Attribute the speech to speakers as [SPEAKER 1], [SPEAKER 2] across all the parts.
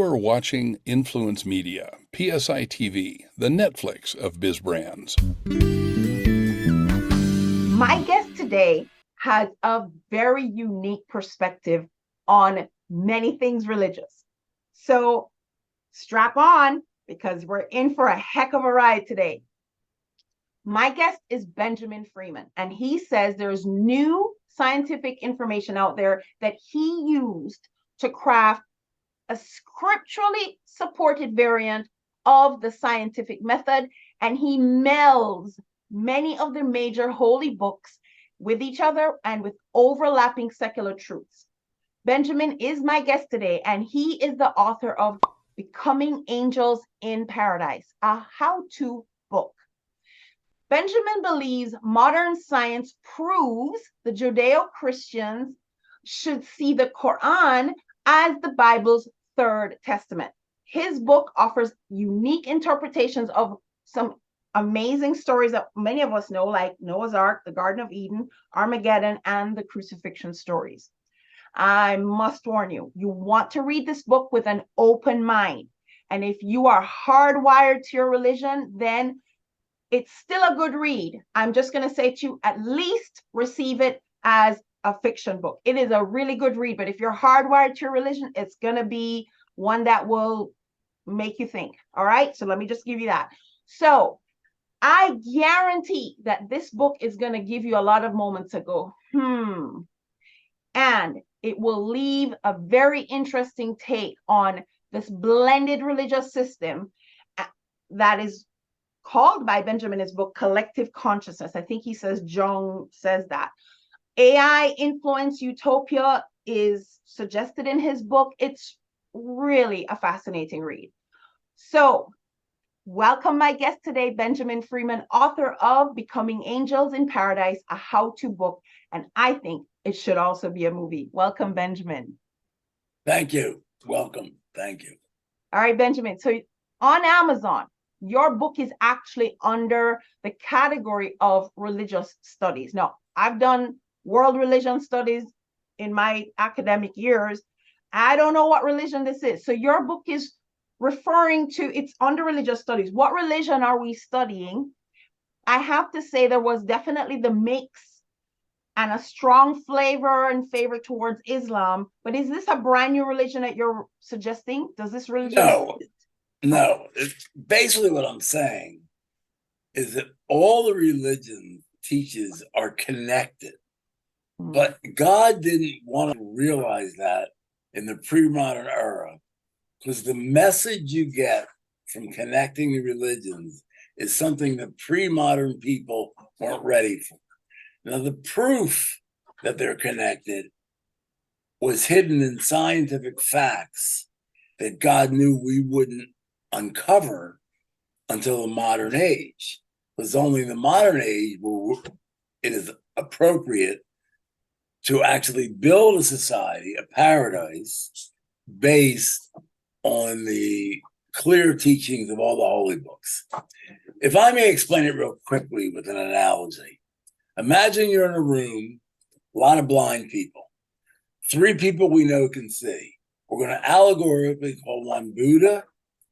[SPEAKER 1] You are watching Influence Media, PSI TV, the Netflix of biz brands.
[SPEAKER 2] My guest today has a very unique perspective on many things religious. So strap on because we're in for a heck of a ride today. My guest is Benjamin Freeman, and he says there's new scientific information out there that he used to craft a scripturally supported variant of the scientific method, and he melds many of the major holy books with each other and with overlapping secular truths. Benjamin is my guest today, and he is the author of Becoming Angels in Paradise, a how-to book. Benjamin believes modern science proves the Judeo-Christians should see the Quran as the Bible's third testament. His book offers unique interpretations of some amazing stories that many of us know, like Noah's Ark, the Garden of Eden, Armageddon, and the crucifixion stories. I must warn you, you want to read this book with an open mind. And if you are hardwired to your religion, then it's still a good read. I'm just going to say to you, at least receive it as a fiction book. It is a really good read, but if you're hardwired to your religion, it's going to be one that will make you think. All right. So let me just give you that. So I guarantee that this book is going to give you a lot of moments to go, and it will leave a very interesting take on this blended religious system that is called by Benjamin in his book, Collective Consciousness. I think he says, Jung says that. AI influence Utopia is suggested in his book. It's really a fascinating read. So welcome my guest today, Benjamin Freeman, author of Becoming Angels in Paradise, a how-to book. And I think it should also be a movie. Welcome, Benjamin.
[SPEAKER 3] Thank you. Welcome. Thank you.
[SPEAKER 2] All right, Benjamin. So on Amazon, your book is actually under the category of religious studies. Now, I've done world religion studies in my academic years. I don't know what religion this is. So your book is referring to, it's under religious studies. What religion are we studying? I have to say there was definitely the mix and a strong flavor and favor towards Islam. But is this a brand new religion that you're suggesting? Does this religion?
[SPEAKER 3] No. Basically what I'm saying is that all the religion teaches are connected. But God didn't want to realize that in the pre-modern era, because the message you get from connecting the religions is something that pre-modern people weren't ready for. Now, the proof that they're connected was hidden in scientific facts that God knew we wouldn't uncover until the modern age. Because only in the modern age where it is appropriate to actually build a society, a paradise, based on the clear teachings of all the holy books. If I may explain it real quickly with an analogy, imagine you're in a room, a lot of blind people. 3 people we know can see. We're going to allegorically call one Buddha,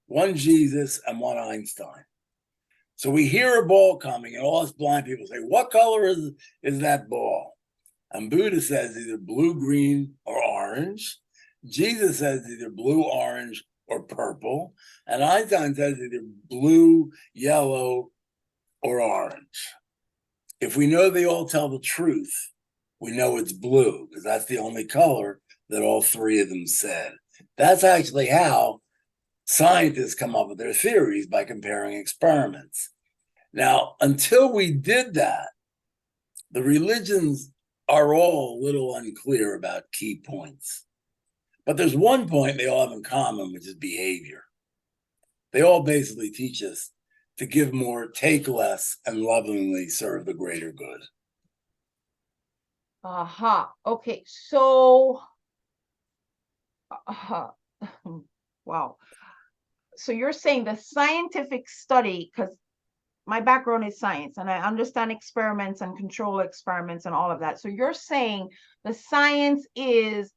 [SPEAKER 3] one Jesus, and one Einstein. So we hear a ball coming, and all us blind people say, what color is that ball? And Buddha says either blue, green, or orange. Jesus says either blue, orange, or purple. And Einstein says either blue, yellow, or orange. If we know they all tell the truth, we know it's blue, because that's the only color that all 3 of them said. That's actually how scientists come up with their theories, by comparing experiments. Now, until we did that, the religions are all a little unclear about key points. But there's one point they all have in common, which is behavior. They all basically teach us to give more, take less, and lovingly serve the greater good.
[SPEAKER 2] Okay, so wow. So you're saying the scientific study, because my background is science and I understand experiments and control experiments and all of that. So you're saying the science is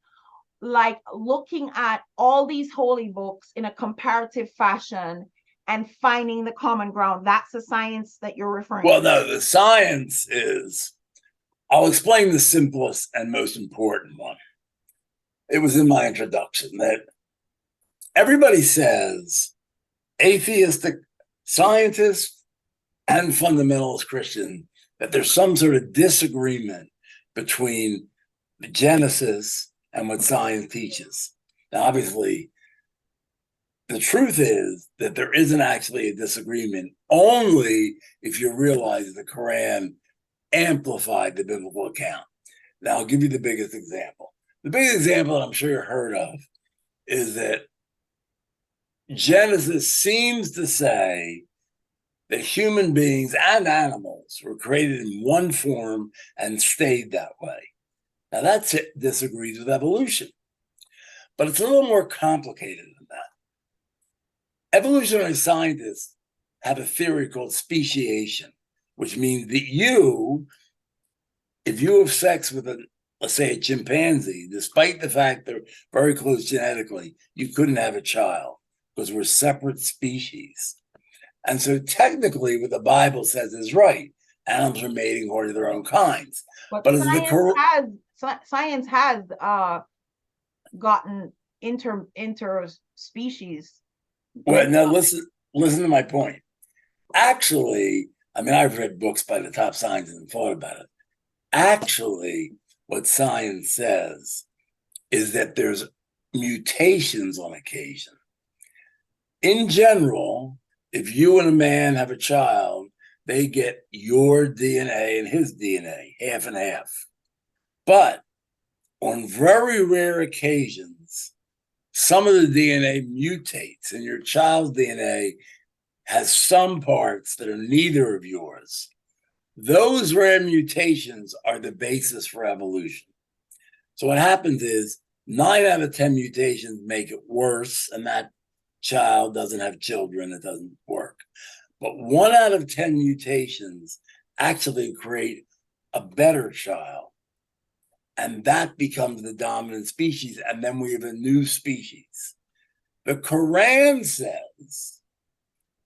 [SPEAKER 2] like looking at all these holy books in a comparative fashion and finding the common ground. That's the science that you're referring
[SPEAKER 3] Well,
[SPEAKER 2] to.
[SPEAKER 3] no, the science is, I'll explain the simplest and most important one. It was in my introduction that everybody says, atheistic scientists and fundamentalist Christian, that there's some sort of disagreement between the Genesis and what science teaches. Now, obviously, the truth is that there isn't actually a disagreement, only if you realize the Quran amplified the biblical account. Now, I'll give you the biggest example. The biggest example that I'm sure you've heard of is that Genesis seems to say that human beings and animals were created in one form and stayed that way. Now, that disagrees with evolution, but it's a little more complicated than that. Evolutionary scientists have a theory called speciation, which means that if you have sex with let's say a chimpanzee, despite the fact they're very close genetically, you couldn't have a child because we're separate species. And so technically what the Bible says is right. Animals are mating according to their own kinds.
[SPEAKER 2] But science has gotten interspecies.
[SPEAKER 3] Well, now listen to my point. Actually, I mean, I've read books by the top scientists and thought about it. Actually, what science says is that there's mutations on occasion. In general, if you and a man have a child, they get your DNA and his DNA, half and half. But on very rare occasions, some of the DNA mutates, and your child's DNA has some parts that are neither of yours. Those rare mutations are the basis for evolution. So what happens is 9 out of 10 mutations make it worse, and that child doesn't have children, it doesn't work. But 1 out of 10 mutations actually create a better child, and that becomes the dominant species, and then we have a new species. The Quran says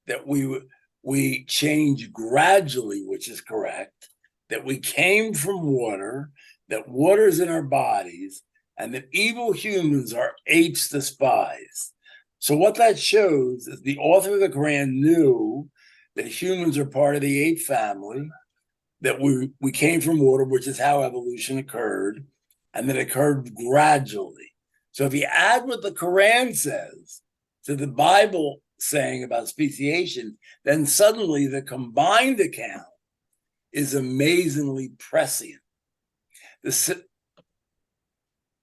[SPEAKER 3] that we change gradually, which is correct, that we came from water, that water's in our bodies, and that evil humans are apes despised. So what that shows is the author of the Quran knew that humans are part of the ape family, that we came from water, which is how evolution occurred, and that it occurred gradually. So if you add what the Quran says to the Bible saying about speciation, then suddenly the combined account is amazingly prescient.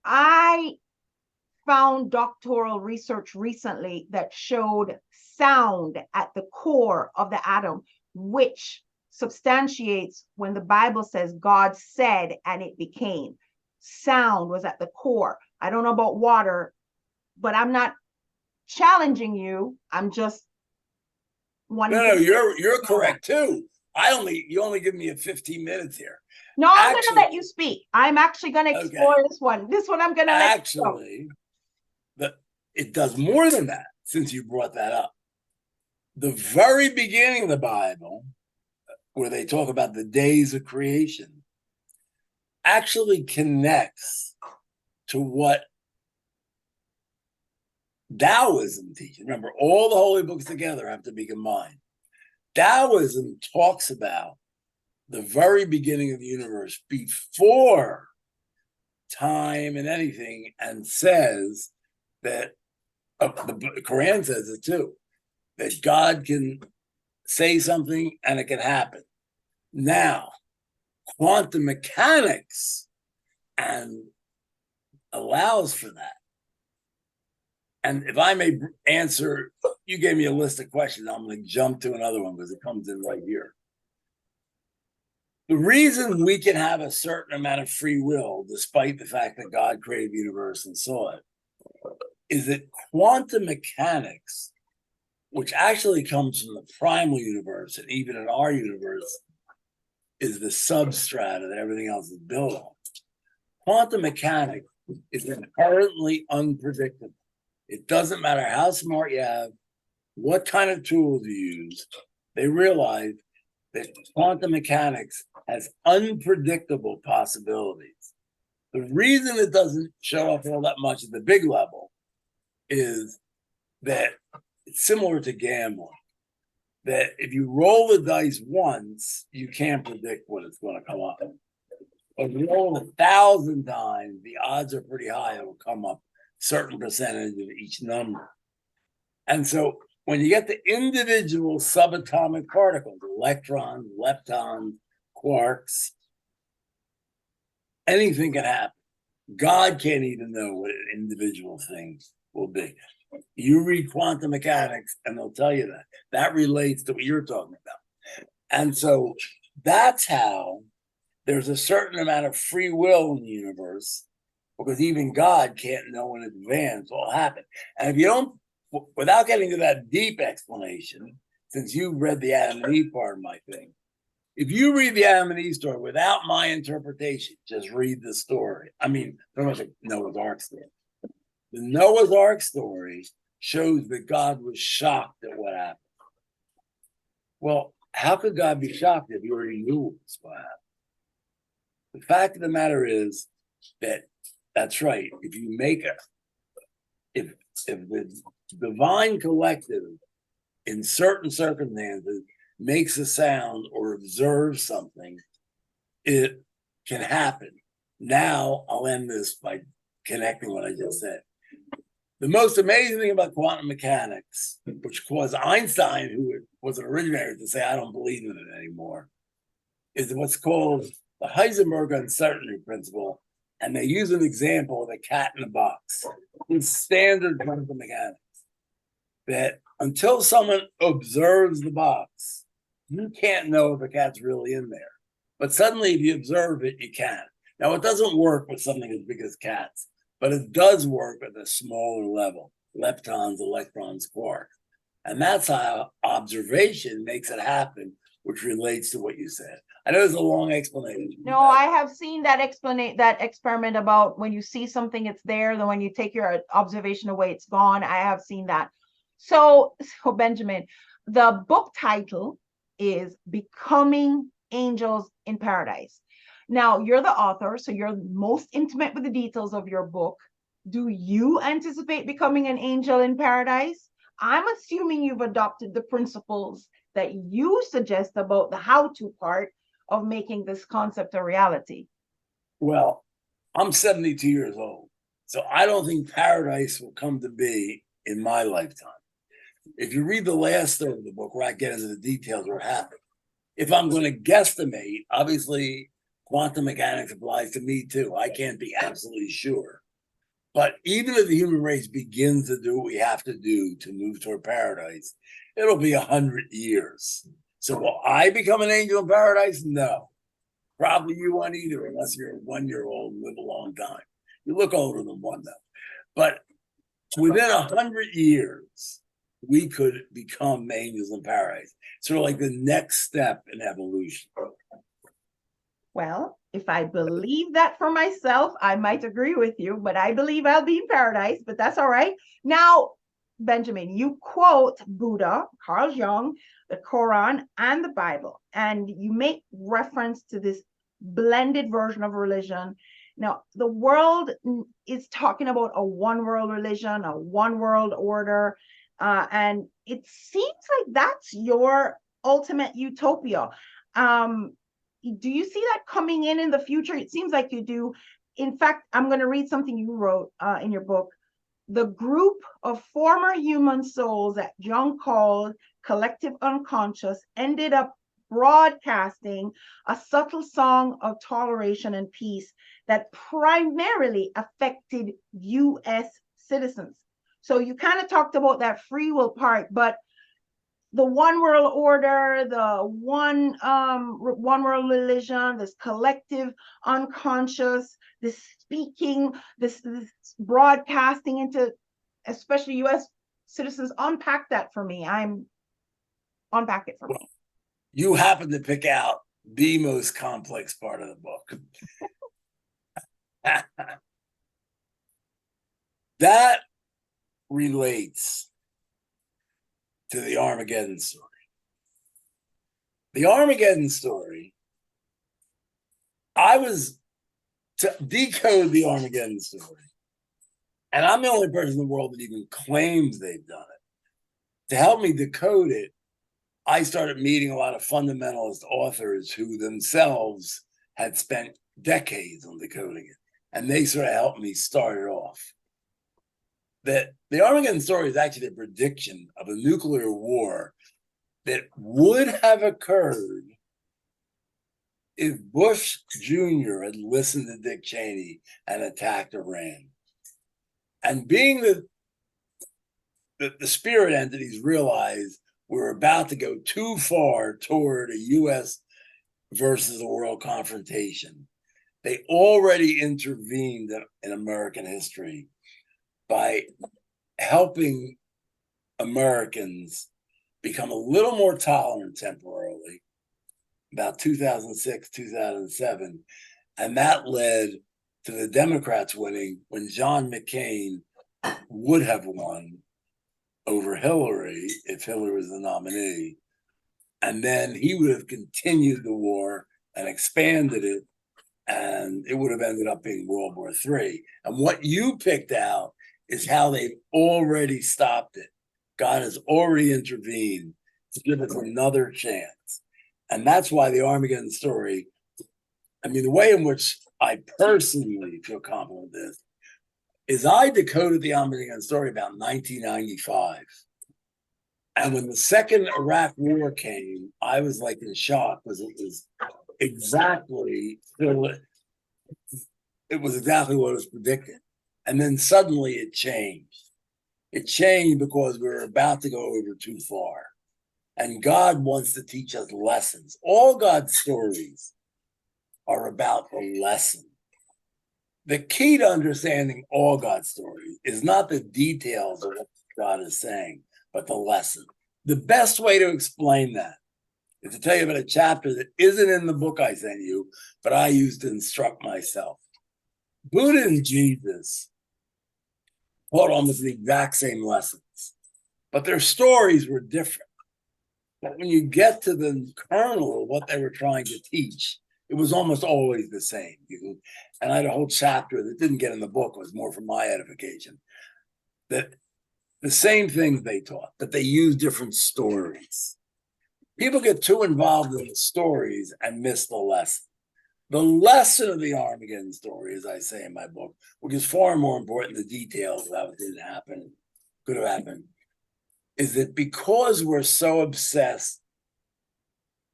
[SPEAKER 2] I found doctoral research recently that showed sound at the core of the atom, which substantiates when the Bible says God said and it became. Sound was at the core. I don't know about water, but I'm not challenging you. I'm just wanting.
[SPEAKER 3] No, you're correct too. You only give me a 15 minutes here.
[SPEAKER 2] No, I'm going to let you speak. I'm actually going to explore this one. This one I'm going to
[SPEAKER 3] actually. It does more than that, since you brought that up. The very beginning of the Bible, where they talk about the days of creation, actually connects to what Taoism teaches. Remember, all the holy books together have to be combined. Taoism talks about the very beginning of the universe before time and anything, and says that the Quran says it too, that God can say something and it can happen. Now, quantum mechanics and allows for that. And if I may answer, you gave me a list of questions. I'm going to jump to another one because it comes in right here. The reason we can have a certain amount of free will, despite the fact that God created the universe and saw it, is that quantum mechanics, which actually comes from the primal universe, and even in our universe, is the substrata that everything else is built on. Quantum mechanics is inherently unpredictable. It doesn't matter how smart you have, what kind of tools you use. They realize that quantum mechanics has unpredictable possibilities. The reason it doesn't show up all that much at the big level is that it's similar to gambling. That if you roll the dice once, you can't predict when it's going to come up. If you roll 1,000 times, the odds are pretty high it will come up a certain percentage of each number. And so when you get the individual subatomic particles, electrons, leptons, quarks, anything can happen. God can't even know what an individual thing will be. You read quantum mechanics and they'll tell you that. That relates to what you're talking about. And so that's how there's a certain amount of free will in the universe, because even God can't know in advance what will happen. And if you don't, without getting to that deep explanation, since you've read the Adam and Eve part of my thing, if you read the Adam and Eve story without my interpretation, just read the story. I mean, pretty much a Noah's Ark story. The Noah's Ark story shows that God was shocked at what happened. Well, how could God be shocked if he already knew what was going to happen? The fact of the matter is that that's right. If you make if the divine collective in certain circumstances makes a sound or observes something, it can happen. Now I'll end this by connecting what I just said. The most amazing thing about quantum mechanics, which caused Einstein, who was an originator, to say, I don't believe in it anymore, is what's called the Heisenberg uncertainty principle. And they use an example of a cat in a box in standard quantum mechanics, that until someone observes the box, you can't know if a cat's really in there. But suddenly, if you observe it, you can. Now, it doesn't work with something as big as cats, but it does work at a smaller level, leptons, electrons, quarks. And that's how observation makes it happen, which relates to what you said. I know it's a long explanation.
[SPEAKER 2] No, I have seen that experiment about when you see something, it's there. Then when you take your observation away, it's gone. I have seen that. So Benjamin, the book title is Becoming Angels in Paradise. Now, you're the author, so you're most intimate with the details of your book. Do you anticipate becoming an angel in paradise? I'm assuming you've adopted the principles that you suggest about the how-to part of making this concept a reality.
[SPEAKER 3] Well, I'm 72 years old, so I don't think paradise will come to be in my lifetime. If you read the last third of the book, where I get into the details of what happened, if I'm going to guesstimate, obviously quantum mechanics applies to me too. I can't be absolutely sure. But even if the human race begins to do what we have to do to move toward paradise, it'll be 100 years. So will I become an angel in paradise? No. Probably you won't either, unless you're a 1-year-old and live a long time. You look older than one, though. But within 100 years, we could become angels in paradise. Sort of like the next step in evolution.
[SPEAKER 2] Well, if I believe that for myself, I might agree with you, but I believe I'll be in paradise, but that's all right. Now, Benjamin, you quote Buddha, Carl Jung, the Quran, and the Bible, and you make reference to this blended version of religion. Now, the world is talking about a one world religion, a one world order, and it seems like that's your ultimate utopia. Do you see that coming in the future? It seems like you do. In fact, I'm going to read something you wrote in your book. The group of former human souls that Jung called collective unconscious ended up broadcasting a subtle song of toleration and peace that primarily affected U.S. citizens. So you kind of talked about that free will part, but the one world order, the one world religion, this collective unconscious, this speaking, this broadcasting into especially U.S. citizens. Unpack that for me. Unpack it for me.
[SPEAKER 3] You happen to pick out the most complex part of the book. That relates to the Armageddon story. The Armageddon story, I was to decode the Armageddon story, and I'm the only person in the world that even claims they've done it. To help me decode it, I started meeting a lot of fundamentalist authors who themselves had spent decades on decoding it, and they sort of helped me start it off. That the Armageddon story is actually a prediction of a nuclear war that would have occurred if Bush Jr. had listened to Dick Cheney and attacked Iran. And being the spirit entities realized we're about to go too far toward a U.S. versus the world confrontation, they already intervened in American history by helping Americans become a little more tolerant temporarily, about 2006, 2007. And that led to the Democrats winning when John McCain would have won over Hillary if Hillary was the nominee. And then he would have continued the war and expanded it, and it would have ended up being World War III. And what you picked out is how they've already stopped it. God has already intervened to give us another chance. And that's why the Armageddon story, I mean, the way in which I personally feel confident with this is I decoded the Armageddon story about 1995. And when the second Iraq war came, I was like in shock because it was exactly what was predicted. And then suddenly it changed. It changed because we were about to go over too far. And God wants to teach us lessons. All God's stories are about the lesson. The key to understanding all God's stories is not the details of what God is saying, but the lesson. The best way to explain that is to tell you about a chapter that isn't in the book I sent you, but I used to instruct myself. Buddha and Jesus taught almost the exact same lessons, but their stories were different. But when you get to the kernel of what they were trying to teach, it was almost always the same. And I had a whole chapter that didn't get in the book, it was more for my edification, that the same things they taught, but they used different stories. People get too involved in the stories and miss the lesson. The lesson of the Armageddon story, as I say in my book, which is far more important than the details of how it didn't happen, could have happened, is that because we're so obsessed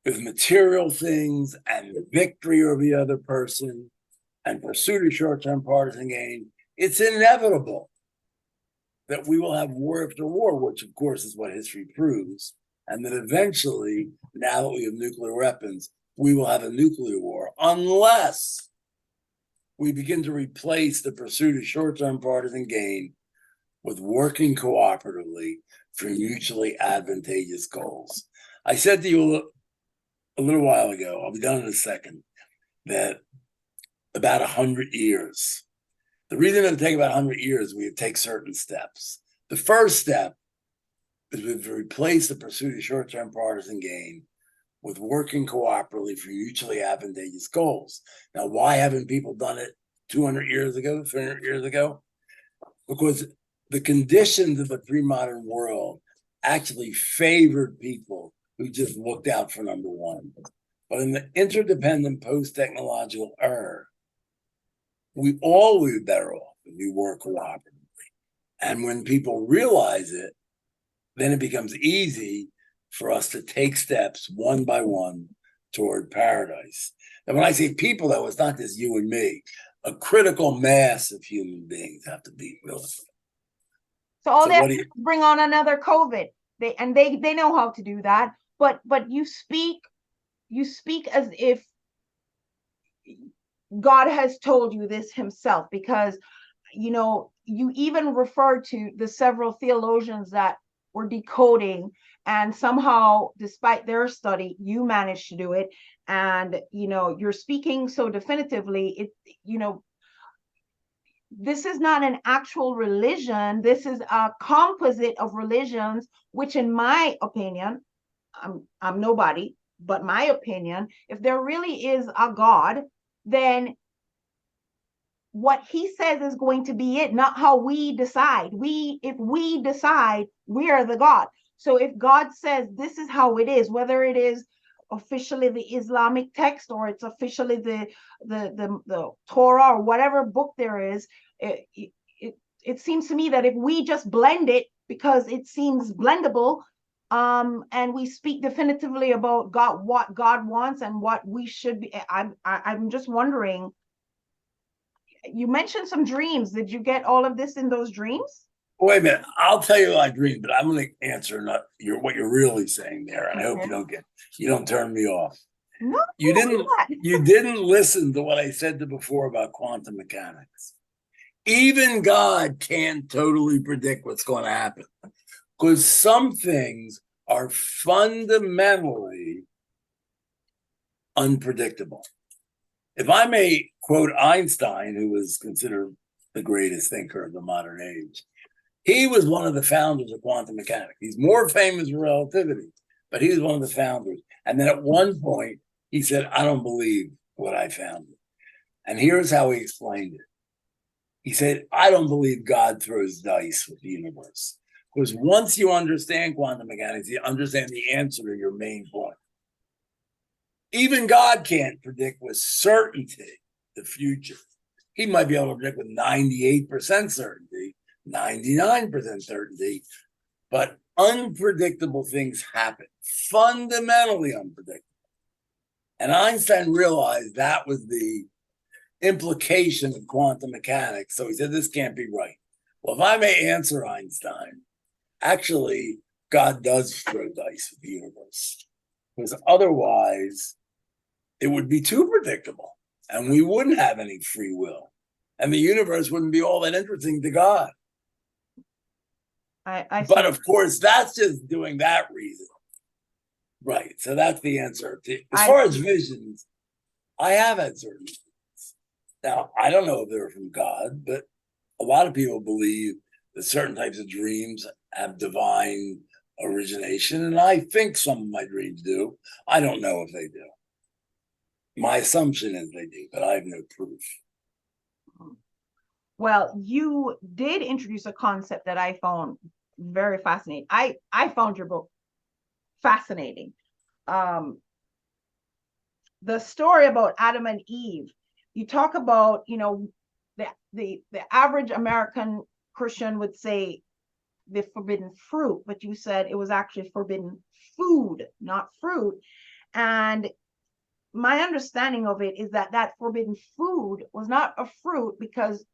[SPEAKER 3] with material things and the victory over the other person and pursuit of short-term partisan gain, it's inevitable that we will have war after war, which of course is what history proves. And that eventually, now that we have nuclear weapons, we will have a nuclear war unless we begin to replace the pursuit of short-term partisan gain with working cooperatively for mutually advantageous goals. I said to you a little while ago, I'll be done in a second, that about 100 years. The reason it'll take about 100 years, we take certain steps. The first step is we've replaced the pursuit of short-term partisan gain with working cooperatively for mutually advantageous goals. Now, why haven't people done it 200 years ago, 300 years ago? Because the conditions of the pre-modern world actually favored people who just looked out for number one. But in the interdependent post-technological era, we all would be better off if we work cooperatively. And when people realize it, then it becomes easy for us to take steps one by one toward paradise. And when I say people, though, it's not just you and me. A critical mass of human beings have to be realistic.
[SPEAKER 2] So all they have to do is bring on another COVID. They know how to do that. But you speak as if God has told you this himself, because you even refer to the several theologians that were decoding, and somehow, despite their study, you managed to do it. And you're speaking so definitively. this is not an actual religion. This is a composite of religions, which in my opinion, I'm nobody, but my opinion, if there really is a God, then what he says is going to be it, not how we decide. If we decide, we are the God. So if God says this is how it is, whether it is officially the Islamic text or it's officially the Torah or whatever book there is, it seems to me that if we just blend it because it seems blendable, and we speak definitively about God, what God wants and what we should be. I'm just wondering. You mentioned some dreams. Did you get all of this in those dreams?
[SPEAKER 3] Wait a minute. I'll tell you my dream, but I'm going to answer what you're really saying there, and I hope you don't turn me off.
[SPEAKER 2] No,
[SPEAKER 3] you didn't listen to what I said before about quantum mechanics. Even God can't totally predict what's going to happen because some things are fundamentally unpredictable. If I may quote Einstein, who was considered the greatest thinker of the modern age, he was one of the founders of quantum mechanics. He's more famous for relativity, but he was one of the founders. And then at one point, he said, I don't believe what I found. And here's how he explained it. He said, I don't believe God throws dice with the universe. Because once you understand quantum mechanics, you understand the answer to your main point. Even God can't predict with certainty the future. He might be able to predict with 98% certainty, 99% certainty, but unpredictable things happen, fundamentally unpredictable. And Einstein realized that was the implication of quantum mechanics. So he said, this can't be right. Well, if I may answer Einstein, actually, God does throw dice with the universe, because otherwise it would be too predictable and we wouldn't have any free will and the universe wouldn't be all that interesting to God. But of course, that's just doing that reason. Right. So that's the answer. As far as visions, I have had certain visions. Now, I don't know if they're from God, but a lot of people believe that certain types of dreams have divine origination. And I think some of my dreams do. I don't know if they do. My assumption is they do, but I have no proof.
[SPEAKER 2] Well, you did introduce a concept that I found very fascinating. I found your book fascinating. The story about Adam and Eve. You talk about, the average American Christian would say the forbidden fruit, but you said it was actually forbidden food, not fruit. And my understanding of it is that forbidden food was not a fruit because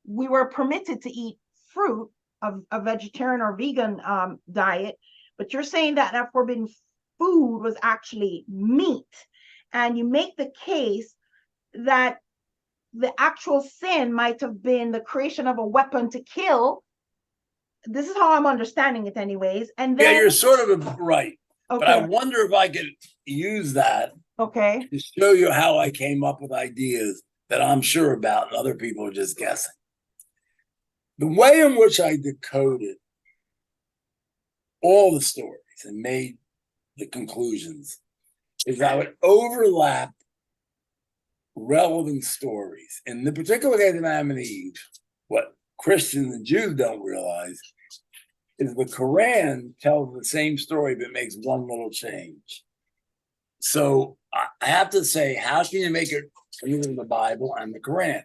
[SPEAKER 2] we were permitted to eat fruit of a vegetarian or vegan diet, but you're saying that forbidden food was actually meat. And you make the case that the actual sin might have been the creation of a weapon to kill. This is how I'm understanding it anyways. And then
[SPEAKER 3] you're sort of right.
[SPEAKER 2] Okay.
[SPEAKER 3] But I wonder if I could use that to show you how I came up with ideas that I'm sure about and other people are just guessing. The way in which I decoded all the stories and made the conclusions is I would overlap relevant stories. In the particular case of Adam and Eve, what Christians and Jews don't realize is the Quran tells the same story but makes one little change. So I have to say, how can you make it in the Bible and the Quran?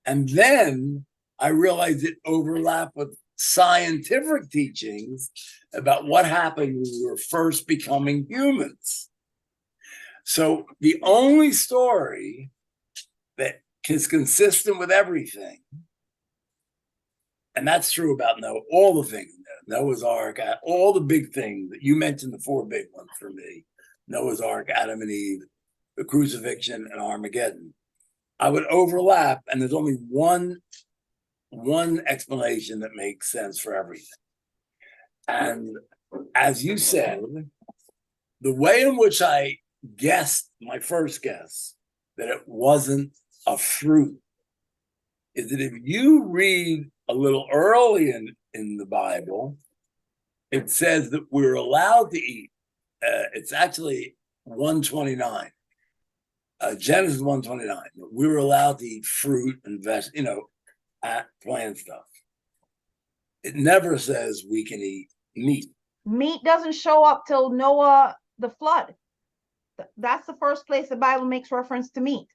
[SPEAKER 3] And then I realized it overlapped with scientific teachings about what happened when we were first becoming humans. So the only story that is consistent with everything, and that's true about Noah, all the things, Noah's Ark, all the big things that you mentioned, the four big ones for me, Noah's Ark, Adam and Eve, the crucifixion, and Armageddon. I would overlap, and there's only one explanation that makes sense for everything. And as you said, the way in which I guessed, my first guess, that it wasn't a fruit is that if you read a little early in the Bible, it says that we're allowed to eat. It's actually 129. Genesis 129. We were allowed to eat fruit and plant stuff. It never says we can eat meat.
[SPEAKER 2] Meat doesn't show up till Noah, the flood. That's the first place the Bible makes reference to meat.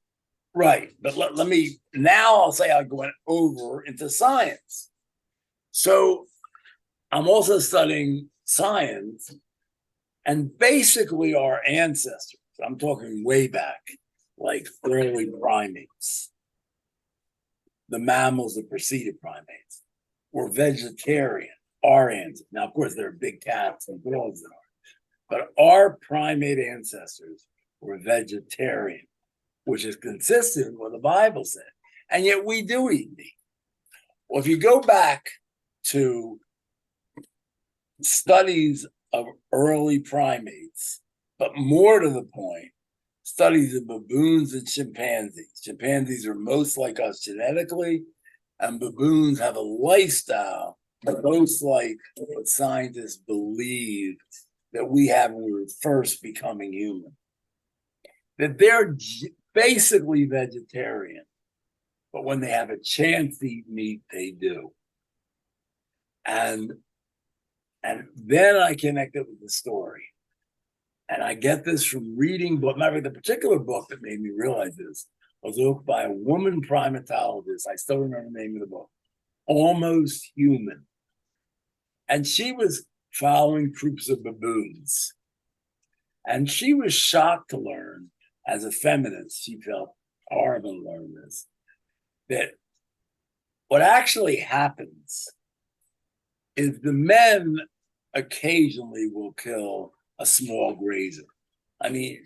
[SPEAKER 3] Right. But let me, now I'll say I'm going over into science. So I'm also studying science, and basically our ancestors, I'm talking way back, like early primates, the mammals that preceded primates, were vegetarian, our ancestors. Now, of course, there are big cats and dogs that are, but our primate ancestors were vegetarian, which is consistent with what the Bible said. And yet we do eat meat. Well, if you go back to studies of early primates, but more to the point, studies of baboons and chimpanzees. Chimpanzees are most like us genetically, and baboons have a lifestyle most like what scientists believed that we have when we were first becoming human. That they're basically vegetarian, but when they have a chance to eat meat, they do. And then I connect it with the story. And I get this from reading, but the particular book that made me realize this was a book by a woman primatologist. I still remember the name of the book, Almost Human. And she was following groups of baboons. And she was shocked to learn, as a feminist, she felt horrible to learn this, that what actually happens is the men occasionally will kill a small grazer. I mean,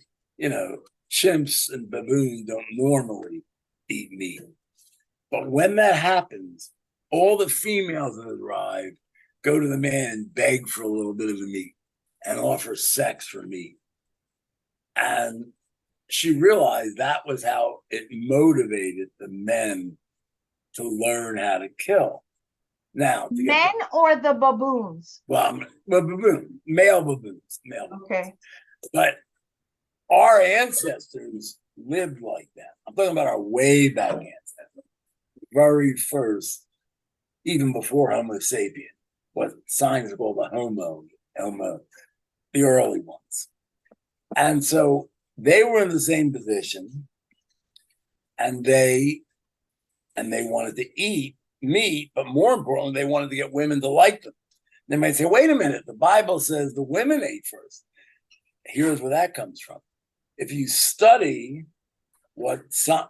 [SPEAKER 3] chimps and baboons don't normally eat meat. But when that happens, all the females that arrive go to the man and beg for a little bit of the meat and offer sex for meat. And she realized that was how it motivated the men to learn how to kill. Now,
[SPEAKER 2] men or the baboons?
[SPEAKER 3] Well, male baboons.
[SPEAKER 2] Okay.
[SPEAKER 3] But our ancestors lived like that. I'm talking about our way back ancestors. Very first, even before Homo sapien, what science called the Homo, the early ones. And so they were in the same position, and they wanted to eat meat, but more importantly, they wanted to get women to like them. They might say, wait a minute, the Bible says the women ate first. Here's where that comes from. If you study what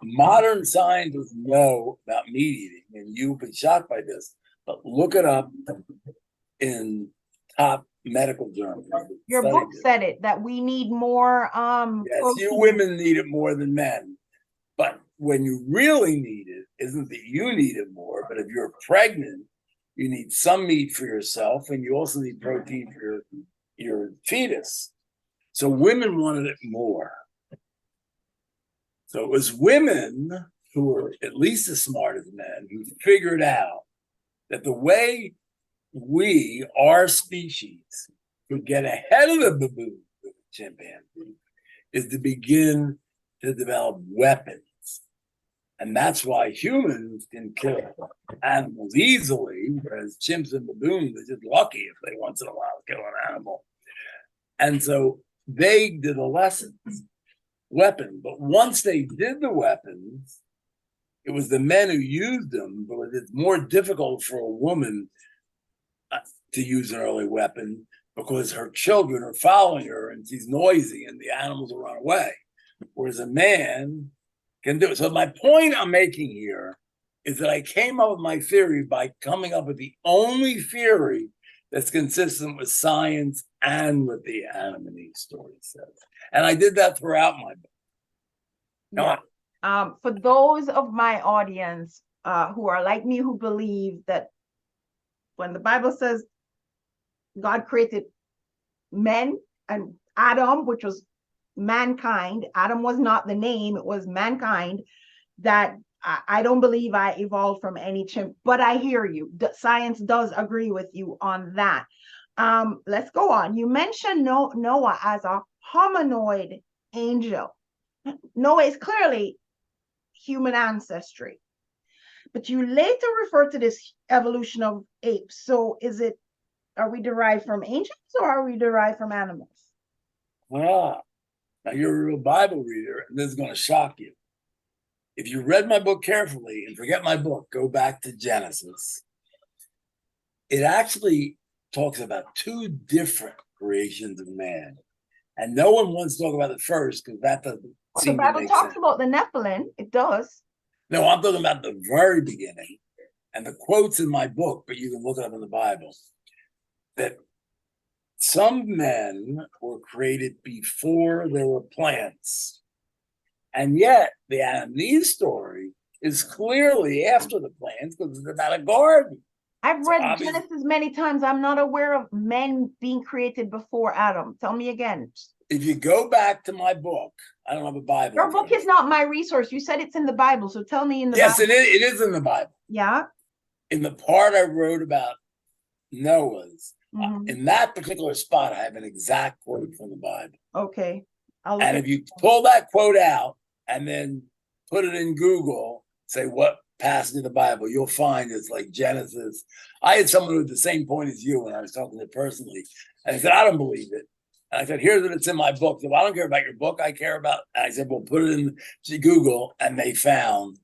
[SPEAKER 3] modern scientists know about meat eating, and you'll be shocked by this, but look it up in top medical journals.
[SPEAKER 2] Your book said it, that we need more
[SPEAKER 3] yes, you women need it more than men. But when you really need it, isn't that you need it more, but if you're pregnant, you need some meat for yourself, and you also need protein for your fetus. So women wanted it more. So it was women who were at least as smart as men who figured out that the way we, our species, could get ahead of the baboon, the chimpanzee, is to begin to develop weapons. And that's why humans can kill animals easily, whereas chimps and baboons are just lucky if they once in a while kill an animal. And so they did a weapon. But once they did the weapons, it was the men who used them, but it's more difficult for a woman to use an early weapon because her children are following her and she's noisy and the animals will run away. Whereas a man can do it. So my point I'm making here is that I came up with my theory by coming up with the only theory that's consistent with science and with the Adam and Eve story says. And I did that throughout my book.
[SPEAKER 2] Yeah. For those of my audience who are like me, who believe that when the Bible says God created men and Adam, which was mankind, Adam was not the name, it was mankind, that I don't believe I evolved from any chimp, but I hear you. Science does agree with you on that. Let's go on. You mentioned Noah as a hominoid angel. Noah is clearly human ancestry, but you later refer to this evolution of apes. So are we derived from angels or are we derived from animals?
[SPEAKER 3] Now you're a real Bible reader, and this is going to shock you. If you read my book carefully and forget my book, go back to Genesis. It actually talks about two different creations of man. And no one wants to talk about the first because that doesn't seem to make sense.
[SPEAKER 2] The Bible talks about the Nephilim. It does.
[SPEAKER 3] No, I'm talking about the very beginning and the quotes in my book, but you can look it up in the Bible, that some men were created before there were plants. And yet the Adam and Eve story is clearly after the plants because it's about a garden.
[SPEAKER 2] I've read Genesis many times. I'm not aware of men being created before Adam. Tell me again.
[SPEAKER 3] If you go back to my book, I don't have a Bible.
[SPEAKER 2] Your book is not my resource. You said it's in the Bible. So tell me in the
[SPEAKER 3] Yes,
[SPEAKER 2] Bible.
[SPEAKER 3] it is in the Bible.
[SPEAKER 2] Yeah.
[SPEAKER 3] In the part I wrote about Noah's, in that particular spot, I have an exact quote from the Bible.
[SPEAKER 2] Okay.
[SPEAKER 3] And if you pull that quote out and then put it in Google, say what passage of the Bible, you'll find it's like Genesis. I had someone who had the same point as you when I was talking to them personally. And I said, I don't believe it. And I said, here's what it's in my book. So I don't care about your book. I care about, and I said, well, put it in Google. And they found,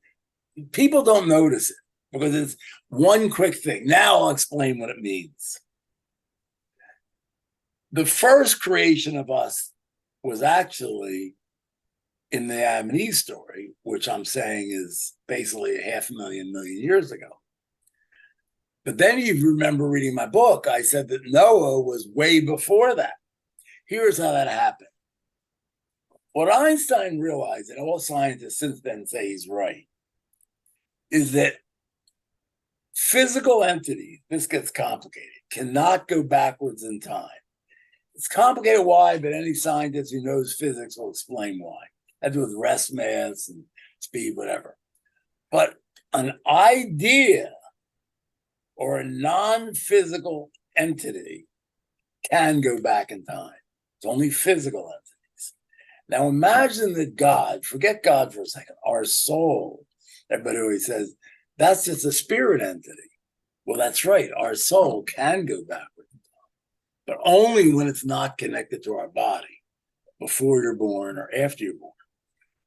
[SPEAKER 3] people don't notice it because it's one quick thing. Now I'll explain what it means. The first creation of us was actually in the Adam and Eve story, which I'm saying is basically 500,000 million years ago. But then you remember reading my book, I said that Noah was way before that. Here's how that happened. What Einstein realized, and all scientists since then say he's right, is that physical entities, this gets complicated, cannot go backwards in time. It's complicated why, but any scientist who knows physics will explain why. That to do with rest mass and speed, whatever. But an idea or a non-physical entity can go back in time. It's only physical entities. Now imagine that God, forget God for a second, our soul, everybody always says, that's just a spirit entity. Well, that's right. Our soul can go backward in time, but only when it's not connected to our body, before you're born or after you're born.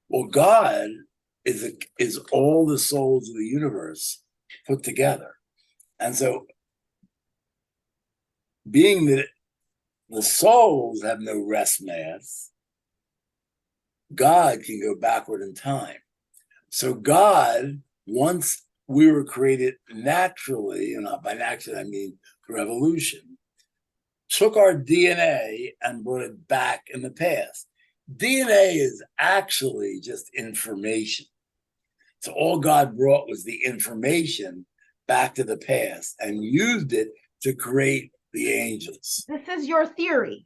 [SPEAKER 3] Well, God is all the souls of the universe put together. And so, being that the souls have no rest mass, God can go backward in time. So God, once we were created naturally, and by naturally I mean through evolution, took our DNA and brought it back in the past. DNA is actually just information. So all God brought was the information back to the past and used it to create the angels.
[SPEAKER 2] This is your theory.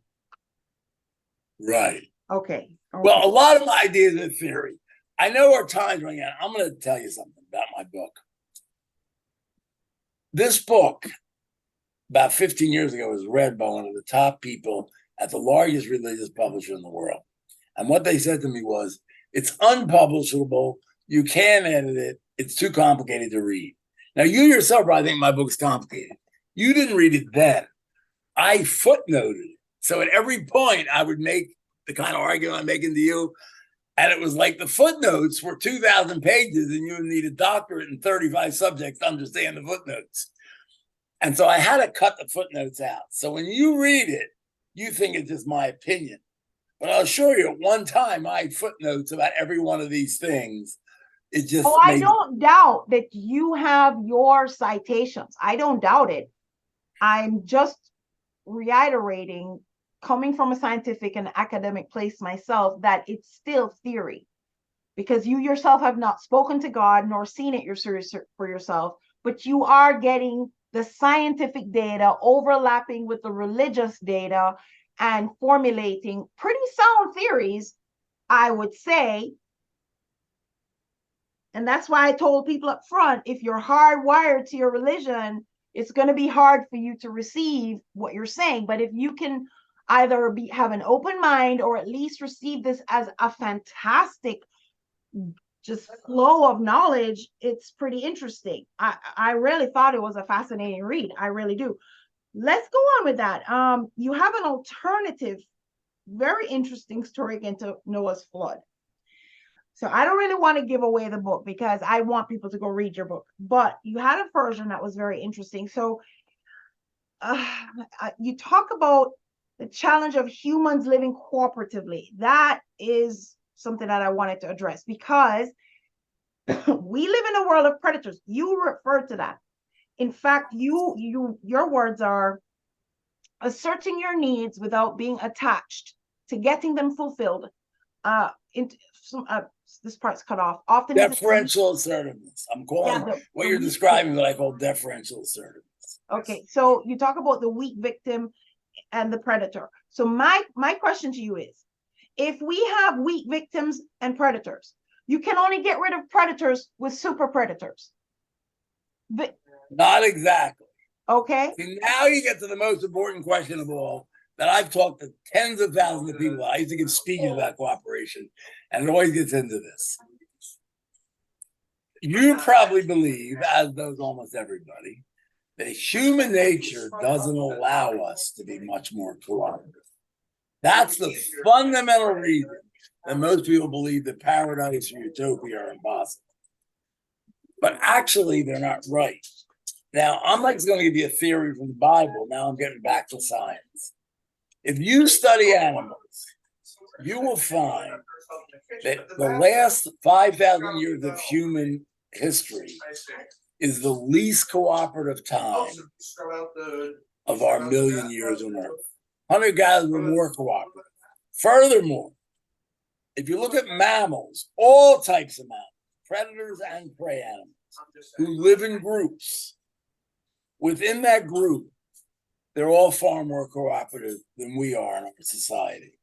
[SPEAKER 3] Right.
[SPEAKER 2] Okay.
[SPEAKER 3] Well, a lot of my ideas are theory. I know our time's running out. I'm going to tell you something about my book. This book, about 15 years ago, was read by one of the top people at the largest religious publisher in the world. And what they said to me was, it's unpublishable. You can't edit it. It's too complicated to read. Now, you yourself probably think my book's complicated. You didn't read it then. I footnoted it. So at every point, I would make the kind of argument I'm making to you. And it was like the footnotes were 2,000 pages and you would need a doctorate in 35 subjects to understand the footnotes. And so I had to cut the footnotes out. So when you read it, you think it's just my opinion. But I'll assure you, at one time, I had footnotes about every one of these things. It just
[SPEAKER 2] I don't doubt that you have your citations. I don't doubt it. I'm just reiterating, coming from a scientific and academic place myself, that it's still theory. Because you yourself have not spoken to God nor seen it for yourself, but you are getting the scientific data overlapping with the religious data and formulating pretty sound theories, I would say. And that's why I told people up front, if you're hardwired to your religion, it's going to be hard for you to receive what you're saying. But if you can either have an open mind or at least receive this as a fantastic just flow of knowledge, it's pretty interesting. I really thought it was a fascinating read. I really do. Let's go on with that. You have an alternative, very interesting story into Noah's flood. So I don't really want to give away the book because I want people to go read your book, but you had a version that was very interesting. So you talk about the challenge of humans living cooperatively. That is something that I wanted to address because we live in a world of predators. You refer to that. In fact, your words are asserting your needs without being attached to getting them fulfilled. This part's cut off. Often
[SPEAKER 3] deferential assertiveness. I'm calling what you're describing what I call deferential assertiveness.
[SPEAKER 2] Okay, so you talk about the weak victim and the predator. So my question to you is, if we have weak victims and predators, you can only get rid of predators with super predators.
[SPEAKER 3] Not exactly.
[SPEAKER 2] Okay.
[SPEAKER 3] See, now you get to the most important question of all that I've talked to tens of thousands of people. I used to give speeches about cooperation, and it always gets into this. You probably believe, as does almost everybody, that human nature doesn't allow us to be much more cooperative. That's the fundamental reason that most people believe that paradise or utopia are impossible. But actually, they're not right. Now, I'm not going to give you a theory from the Bible. Now I'm getting back to science. If you study animals, you will find that the last 5,000 years of human history is the least cooperative time of our million years on Earth. Hunter-gatherers were more cooperative. Furthermore, if you look at mammals, all types of mammals, predators and prey animals, who live in groups, within that group, they're all far more cooperative than we are in our society,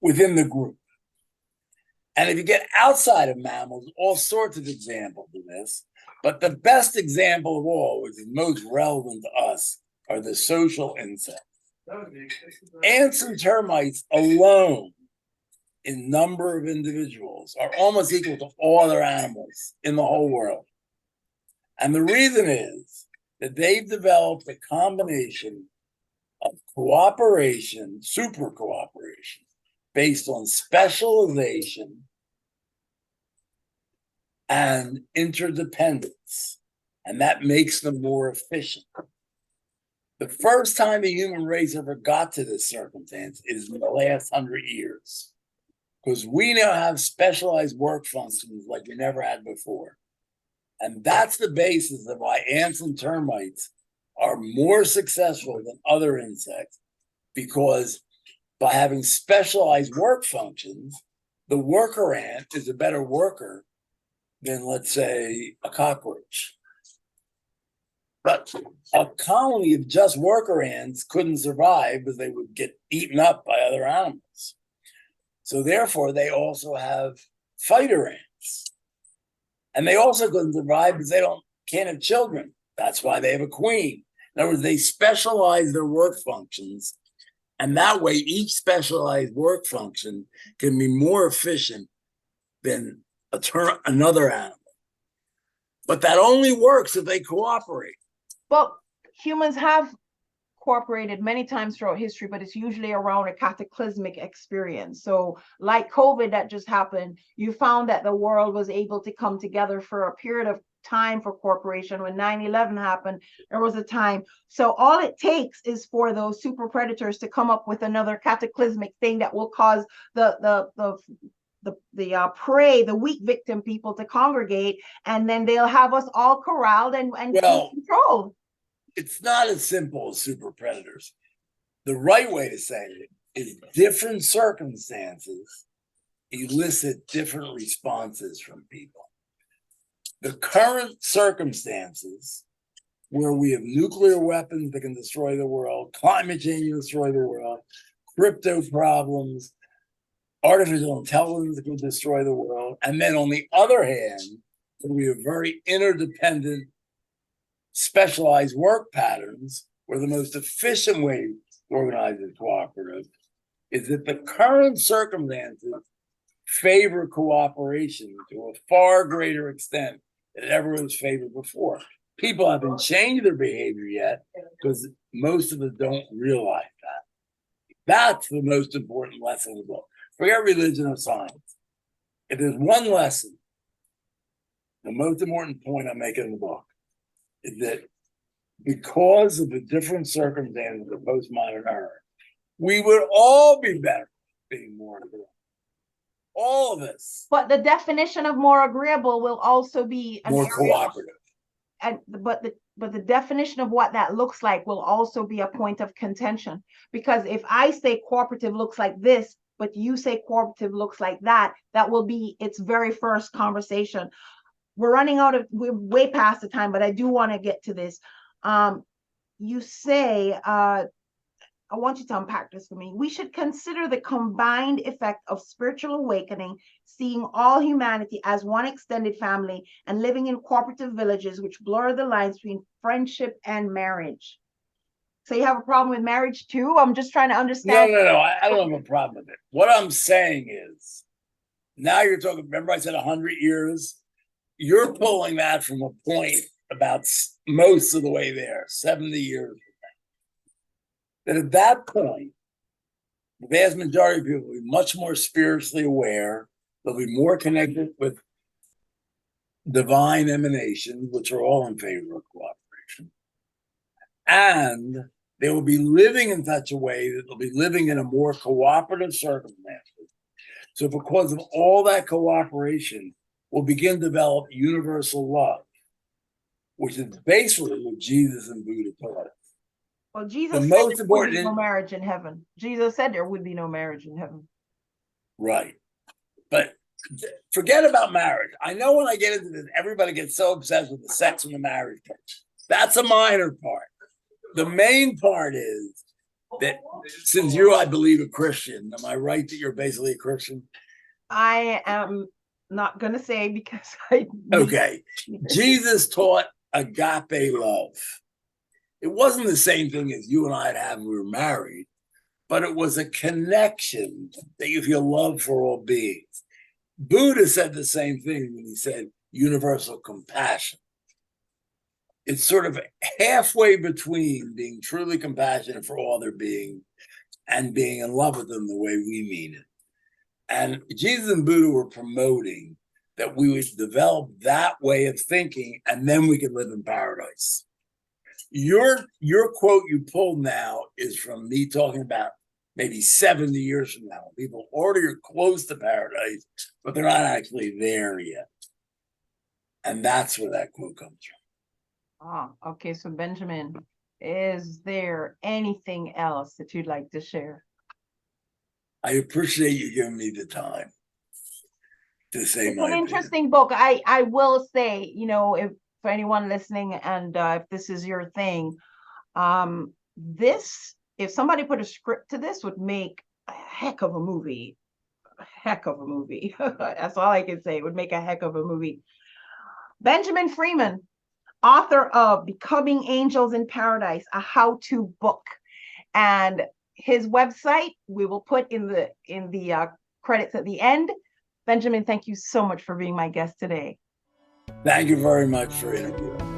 [SPEAKER 3] within the group. And if you get outside of mammals, all sorts of examples of this, but the best example of all, which is most relevant to us, are the social insects. Ants and termites alone, in number of individuals, are almost equal to all other animals in the whole world. And the reason is that they've developed a combination of cooperation, super cooperation, based on specialization and interdependence. And that makes them more efficient. The first time the human race ever got to this circumstance is in the last 100 years, because we now have specialized work functions like we never had before. And that's the basis of why ants and termites are more successful than other insects, because by having specialized work functions, the worker ant is a better worker than, let's say, a cockroach. But a colony of just worker ants couldn't survive because they would get eaten up by other animals. So therefore, they also have fighter ants. And they also couldn't survive because they can't have children. That's why they have a queen. In other words, they specialize their work functions. And that way, each specialized work function can be more efficient than another animal. But that only works if they cooperate.
[SPEAKER 2] Well, humans have cooperated many times throughout history, but it's usually around a cataclysmic experience. So like COVID that just happened, you found that the world was able to come together for a period of time for cooperation. When 9/11 happened, there was a time. So all it takes is for those super predators to come up with another cataclysmic thing that will cause the prey, the weak victim people to congregate, and then they'll have us all corralled and controlled.
[SPEAKER 3] It's not as simple as super predators. The right way to say it is different circumstances elicit different responses from people. The current circumstances where we have nuclear weapons that can destroy the world, climate change can destroy the world, crypto problems, artificial intelligence that can destroy the world. And then on the other hand, So we have very interdependent, specialized work patterns where the most efficient way to organize a cooperative is that the current circumstances favor cooperation to a far greater extent than ever was favored before. People haven't changed their behavior yet because most of us don't realize that. That's the most important lesson of the book. Forget religion or science. If there's one lesson, the most important point I'm making in the book is that because of the different circumstances of the postmodern era, we would all be better being more agreeable. All of us.
[SPEAKER 2] But the definition of more agreeable will also be
[SPEAKER 3] more cooperative.
[SPEAKER 2] But the definition of what that looks like will also be a point of contention. Because if I say cooperative looks like this, but you say cooperative looks like that, that will be its very first conversation. We're way past the time, but I do want to get to this. You say, I want you to unpack this for me. We should consider the combined effect of spiritual awakening, seeing all humanity as one extended family, and living in cooperative villages which blur the lines between friendship and marriage. So you have a problem with marriage too? I'm just trying to understand.
[SPEAKER 3] No. I don't have a problem with it. What I'm saying is, now you're talking, remember I said 100 years? You're pulling that from a point about most of the way there, 70 years. That at that point, the vast majority of people will be much more spiritually aware. They'll be more connected with divine emanations, which are all in favor of cooperation. And they will be living in such a way that they'll be living in a more cooperative circumstances. So because of all that cooperation, we'll begin to develop universal love, which is basically what Jesus and Buddha taught us.
[SPEAKER 2] Well, Jesus said there would be no marriage in heaven. Jesus said there would be no marriage in heaven.
[SPEAKER 3] Right. But forget about marriage. I know when I get into this, everybody gets so obsessed with the sex and the marriage part. That's a minor part. The main part is that since you, I believe, a Christian, am I right that you're basically a Christian?
[SPEAKER 2] I am not going to say because I...
[SPEAKER 3] Okay. Jesus taught agape love. It wasn't the same thing as you and I'd have when we were married, but it was a connection that you feel love for all beings. Buddha said the same thing when he said universal compassion. It's sort of halfway between being truly compassionate for all other beings and being in love with them the way we mean it. And Jesus and Buddha were promoting that we would develop that way of thinking, and then we could live in paradise. Your quote you pulled now is from me talking about maybe 70 years from now. People already are close to paradise, but they're not actually there yet. And that's where that quote comes from.
[SPEAKER 2] Oh, okay. So Benjamin, is there anything else that you'd like to share?
[SPEAKER 3] I appreciate you giving me the time to say
[SPEAKER 2] it's
[SPEAKER 3] my
[SPEAKER 2] an
[SPEAKER 3] opinion.
[SPEAKER 2] Interesting book. I will say, if for anyone listening, and if this is your thing, this, if somebody put a script to this, would make a heck of a movie. A heck of a movie. That's all I can say. It would make a heck of a movie. Benjamin Freeman, author of Becoming Angels in Paradise, a how-to book. And his website, we will put in the credits at the end. Benjamin, thank you so much for being my guest today.
[SPEAKER 3] Thank you very much for interviewing.